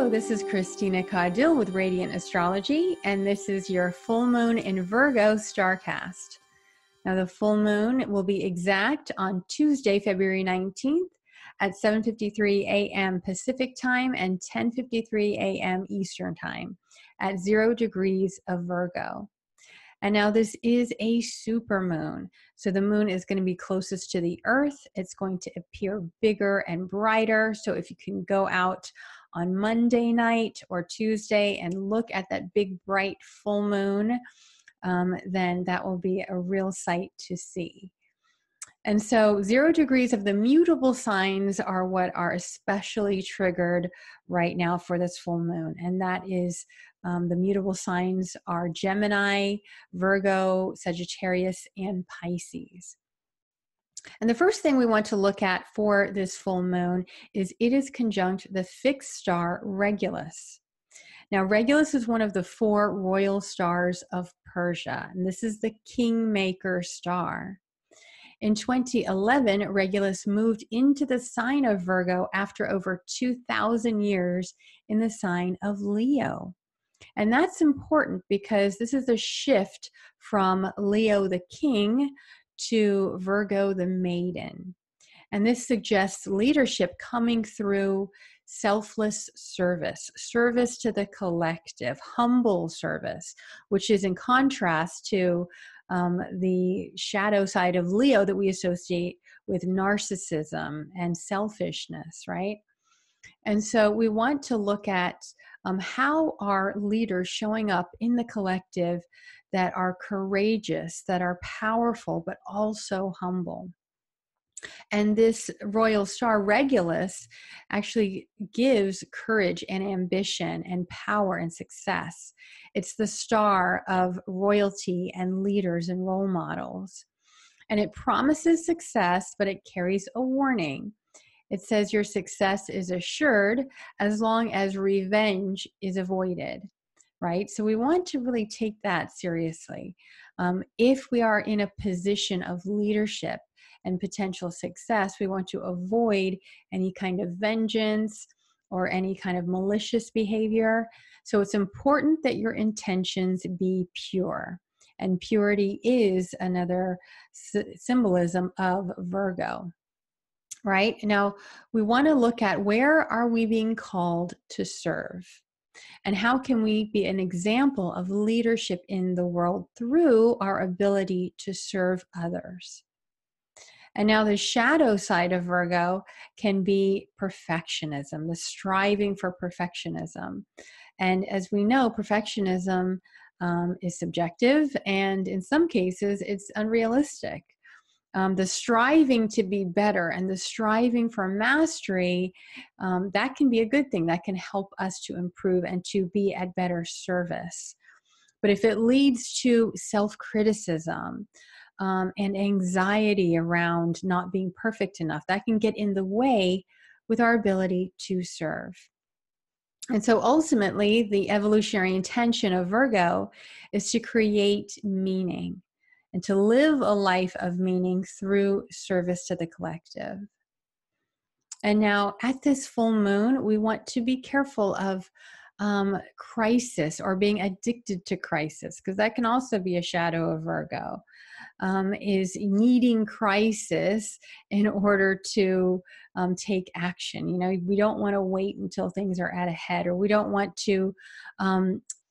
Hello, this is Christina Caudill with Radiant Astrology, and this is your full moon in Virgo Starcast. Now, the full moon will be exact on Tuesday, February 19th at 7:53 a.m. Pacific time and 10:53 a.m. Eastern time at 0 degrees of Virgo. And now this is a super moon. So the moon is going to be closest to the earth. It's going to appear bigger and brighter. So if you can go out on Monday night or Tuesday and look at that big bright full moon, then that will be a real sight to see. And so 0 degrees of the mutable signs are what are especially triggered right now for this full moon. And that is the mutable signs are Gemini, Virgo, Sagittarius, and Pisces. And the first thing we want to look at for this full moon is it is conjunct the fixed star Regulus. Now, Regulus is one of the 4 royal stars of Persia, and this is the kingmaker star. In 2011, Regulus moved into the sign of Virgo after over 2,000 years in the sign of Leo. And that's important because this is a shift from Leo the king to Virgo the maiden. And this suggests leadership coming through selfless service, service to the collective, humble service, which is in contrast to the shadow side of Leo that we associate with narcissism and selfishness, right? And so we want to look at how are leaders showing up in the collective that are courageous, that are powerful, but also humble. And this royal star, Regulus, actually gives courage and ambition and power and success. It's the star of royalty and leaders and role models. And it promises success, but it carries a warning. It says your success is assured as long as revenge is avoided, right? So we want to really take that seriously. If we are in a position of leadership and potential success, we want to avoid any kind of vengeance or any kind of malicious behavior. So it's important that your intentions be pure. And purity is another symbolism of Virgo. Right? Now, we want to look at where are we being called to serve? And how can we be an example of leadership in the world through our ability to serve others? And now the shadow side of Virgo can be perfectionism, the striving for perfectionism. And as we know, perfectionism is subjective, and in some cases, it's unrealistic. The striving to be better and the striving for mastery, that can be a good thing. That can help us to improve and to be at better service. But if it leads to self-criticism and anxiety around not being perfect enough, that can get in the way with our ability to serve. And so ultimately, the evolutionary intention of Virgo is to create meaning and to live a life of meaning through service to the collective. And now at this full moon, we want to be careful of crisis or being addicted to crisis, because that can also be a shadow of Virgo, is needing crisis in order to take action. You know, we don't want to wait until things are at a head, or we don't want to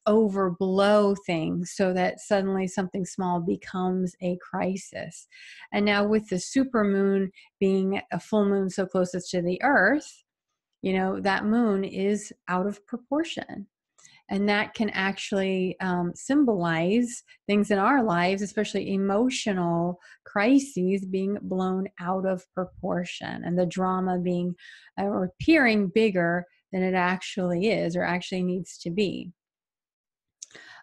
overblow things so that suddenly something small becomes a crisis. And now with the super moon being a full moon so closest to the earth, you know, that moon is out of proportion. And that can actually symbolize things in our lives, especially emotional crises, being blown out of proportion, and the drama being or appearing bigger than it actually is or actually needs to be.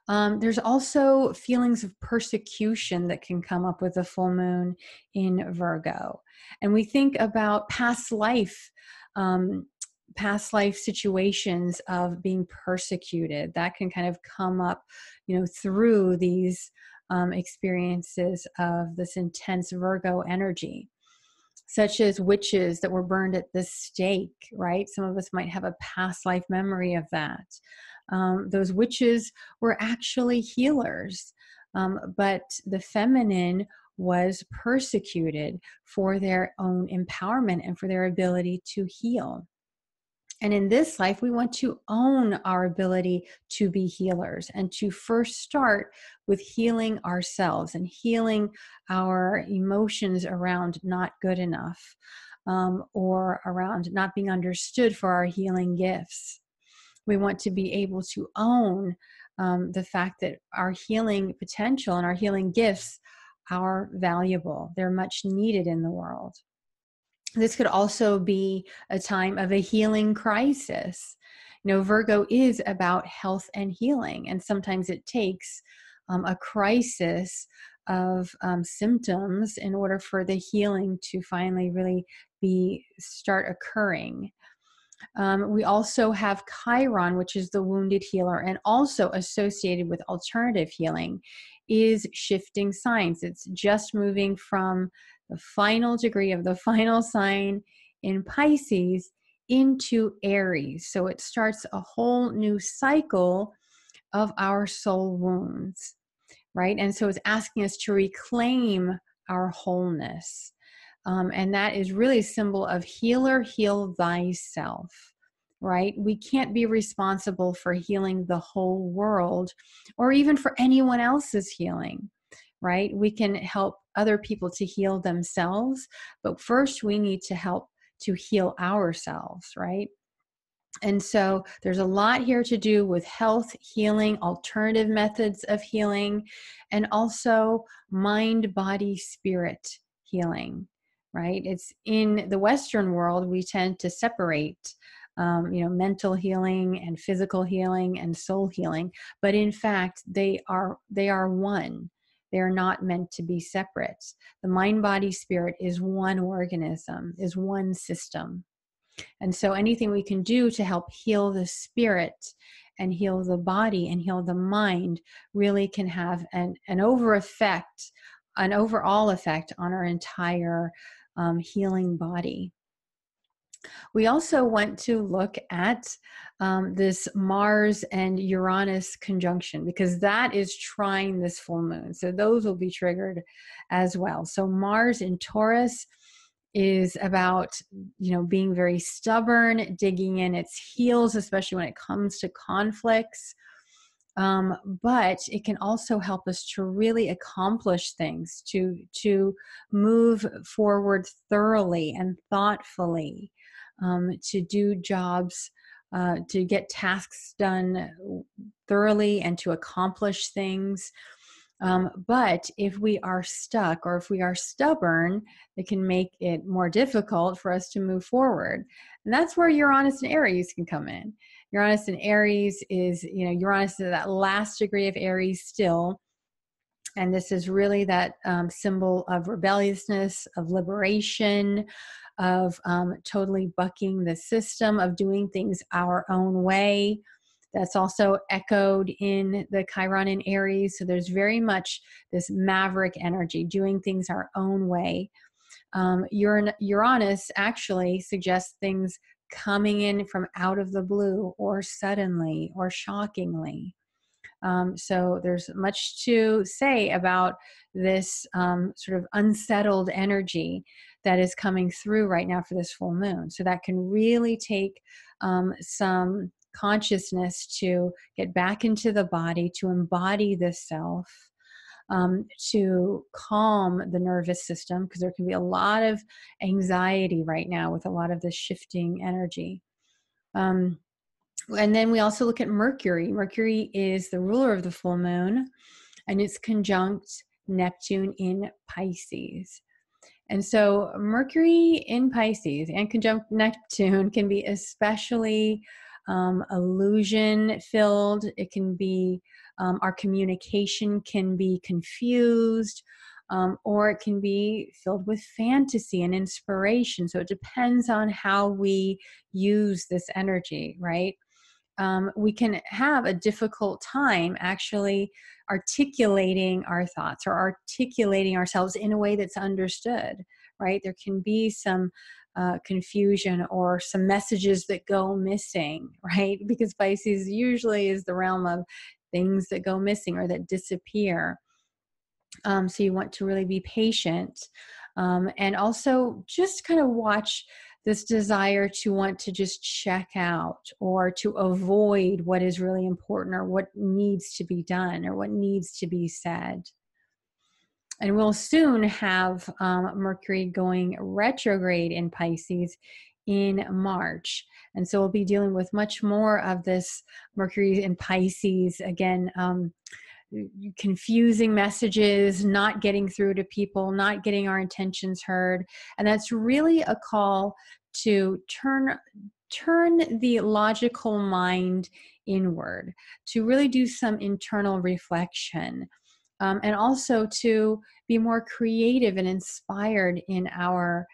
There's also feelings of persecution that can come up with a full moon in Virgo. And we think about past life situations of being persecuted. That can kind of come up, you know, through these experiences of this intense Virgo energy. such as witches that were burned at the stake, right? Some of us might have a past life memory of that. Those witches were actually healers, but the feminine was persecuted for their own empowerment and for their ability to heal. And in this life, we want to own our ability to be healers and to first start with healing ourselves and healing our emotions around not good enough, or around not being understood for our healing gifts. We want to be able to own the fact that our healing potential and our healing gifts are valuable. They're much needed in the world. This could also be a time of a healing crisis. Virgo is about health and healing, and sometimes it takes a crisis of symptoms in order for the healing to finally really start occurring. We also have Chiron, which is the wounded healer, and also associated with alternative healing is shifting signs. It's just moving from the final degree of the final sign in Pisces into Aries. So it starts a whole new cycle of our soul wounds, right? And so it's asking us to reclaim our wholeness. And that is really a symbol of healer, heal thyself, right? We can't be responsible for healing the whole world or even for anyone else's healing, right? We can help other people to heal themselves, but first we need to help to heal ourselves, right? And so there's a lot here to do with health, healing, alternative methods of healing, and also mind, body, spirit healing, right? It's in the Western world, we tend to separate, mental healing and physical healing and soul healing. But in fact, they are one. They are not meant to be separate. The mind, body, spirit is one organism, is one system. And so anything we can do to help heal the spirit and heal the body and heal the mind really can have an overall effect on our entire healing body. We also want to look at this Mars and Uranus conjunction, because that is trying this full moon. So those will be triggered as well. So Mars in Taurus is about, being very stubborn, digging in its heels, especially when it comes to conflicts. But it can also help us to really accomplish things, to move forward thoroughly and thoughtfully, to do jobs, to get tasks done thoroughly and to accomplish things. But if we are stuck or if we are stubborn, it can make it more difficult for us to move forward. And that's where Uranus and Aries can come in. Uranus and Aries is, Uranus is that last degree of Aries still. And this is really that symbol of rebelliousness, of liberation, of totally bucking the system, of doing things our own way. That's also echoed in the Chiron in Aries. So there's very much this maverick energy, doing things our own way. Uranus actually suggests things coming in from out of the blue or suddenly or shockingly. So there's much to say about this sort of unsettled energy that is coming through right now for this full moon. So that can really take some consciousness to get back into the body, to embody the self, to calm the nervous system, because there can be a lot of anxiety right now with a lot of this shifting energy. And then we also look at Mercury. Mercury is the ruler of the full moon, and it's conjunct Neptune in Pisces. And so Mercury in Pisces and conjunct Neptune can be especially illusion filled. It can be, our communication can be confused, or it can be filled with fantasy and inspiration. So it depends on how we use this energy, right? We can have a difficult time actually articulating our thoughts or articulating ourselves in a way that's understood, right? There can be some confusion or some messages that go missing, right? Because Pisces usually is the realm of things that go missing or that disappear. So you want to really be patient, and also just kind of watch this desire to want to just check out or to avoid what is really important or what needs to be done or what needs to be said. And we'll soon have Mercury going retrograde in Pisces in March. And so we'll be dealing with much more of this Mercury in Pisces, again, confusing messages, not getting through to people, not getting our intentions heard. And that's really a call to turn the logical mind inward, to really do some internal reflection, and also to be more creative and inspired in our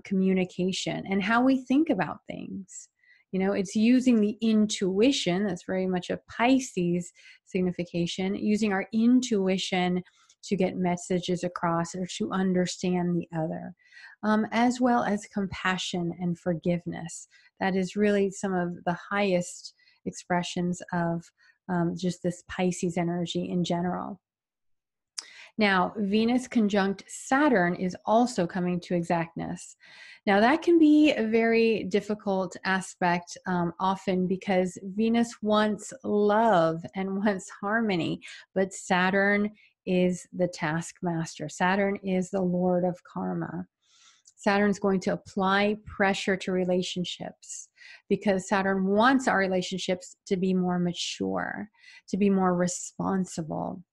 communication and how we think about things. It's using the intuition, that's very much a Pisces signification, using our intuition to get messages across or to understand the other, as well as compassion and forgiveness. That is really some of the highest expressions of just this Pisces energy in general. Now, Venus conjunct Saturn is also coming to exactness. Now, that can be a very difficult aspect often because Venus wants love and wants harmony, but Saturn is the taskmaster. Saturn is the Lord of karma. Saturn's going to apply pressure to relationships because Saturn wants our relationships to be more mature, to be more responsible.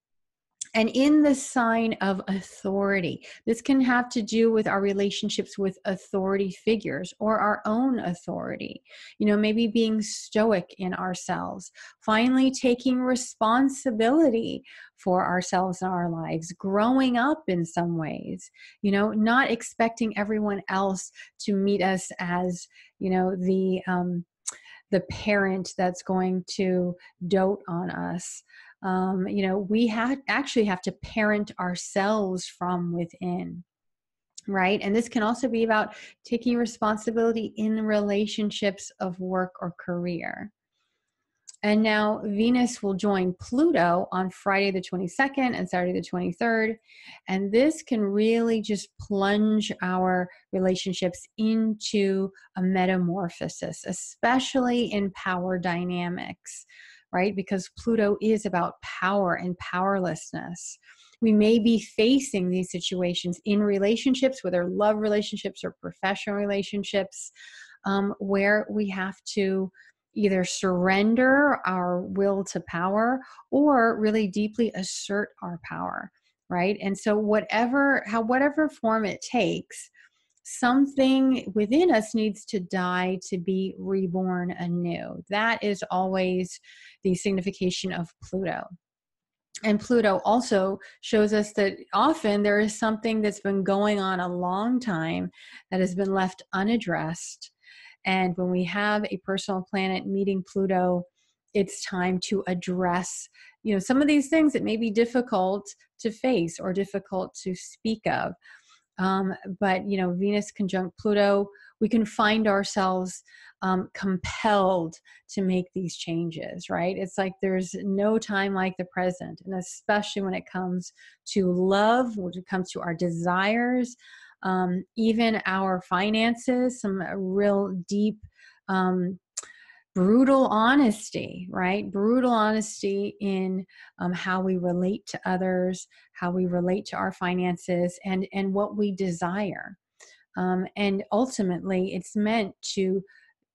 And in the sign of authority, this can have to do with our relationships with authority figures or our own authority. Maybe being stoic in ourselves, finally taking responsibility for ourselves and our lives, growing up in some ways, not expecting everyone else to meet us as, the parent that's going to dote on us. We actually have to parent ourselves from within, right? And this can also be about taking responsibility in relationships of work or career. And now Venus will join Pluto on Friday the 22nd and Saturday the 23rd. And this can really just plunge our relationships into a metamorphosis, especially in power dynamics, right? Because Pluto is about power and powerlessness. We may be facing these situations in relationships, whether love relationships or professional relationships, where we have to either surrender our will to power or really deeply assert our power, right? And so whatever form it takes, something within us needs to die to be reborn anew. That is always the signification of Pluto. And Pluto also shows us that often there is something that's been going on a long time that has been left unaddressed. And when we have a personal planet meeting Pluto, it's time to address, some of these things that may be difficult to face or difficult to speak of. But Venus conjunct Pluto, we can find ourselves compelled to make these changes, right? It's like there's no time like the present. And especially when it comes to love, when it comes to our desires, even our finances, some real deep, brutal honesty, right? Brutal honesty in how we relate to others, how we relate to our finances, and what we desire. And ultimately, it's meant to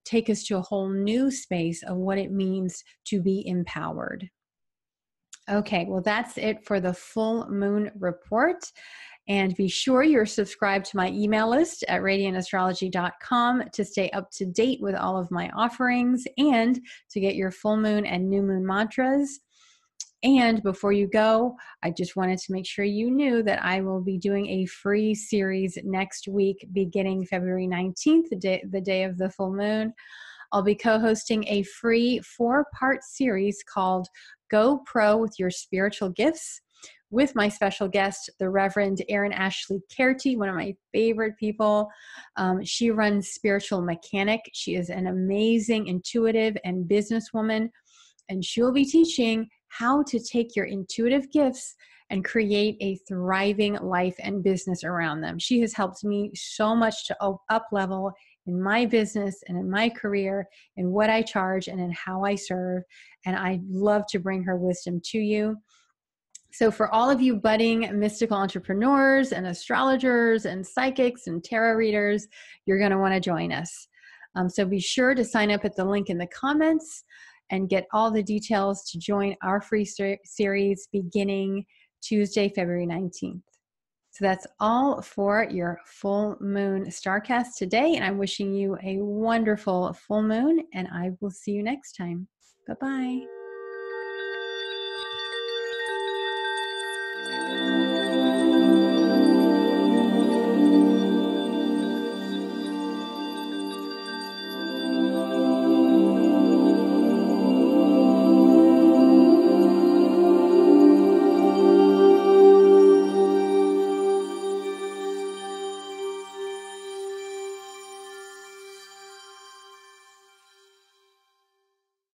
take us to a whole new space of what it means to be empowered. Okay, well, that's it for the full moon report. And be sure you're subscribed to my email list at radiantastrology.com to stay up to date with all of my offerings and to get your full moon and new moon mantras. And before you go, I just wanted to make sure you knew that I will be doing a free series next week, beginning February 19th, the day of the full moon. I'll be co-hosting a free 4-part series called Go Pro with Your Spiritual Gifts, with my special guest, the Reverend Erin Ashley Carty, one of my favorite people. She runs Spiritual Mechanic. She is an amazing intuitive and businesswoman, and she will be teaching how to take your intuitive gifts and create a thriving life and business around them. She has helped me so much to up level in my business and in my career, in what I charge and in how I serve. And I love to bring her wisdom to you. So for all of you budding mystical entrepreneurs and astrologers and psychics and tarot readers, you're going to want to join us. So be sure to sign up at the link in the comments and get all the details to join our free series beginning Tuesday, February 19th. So that's all for your full moon starcast today. And I'm wishing you a wonderful full moon, and I will see you next time. Bye-bye.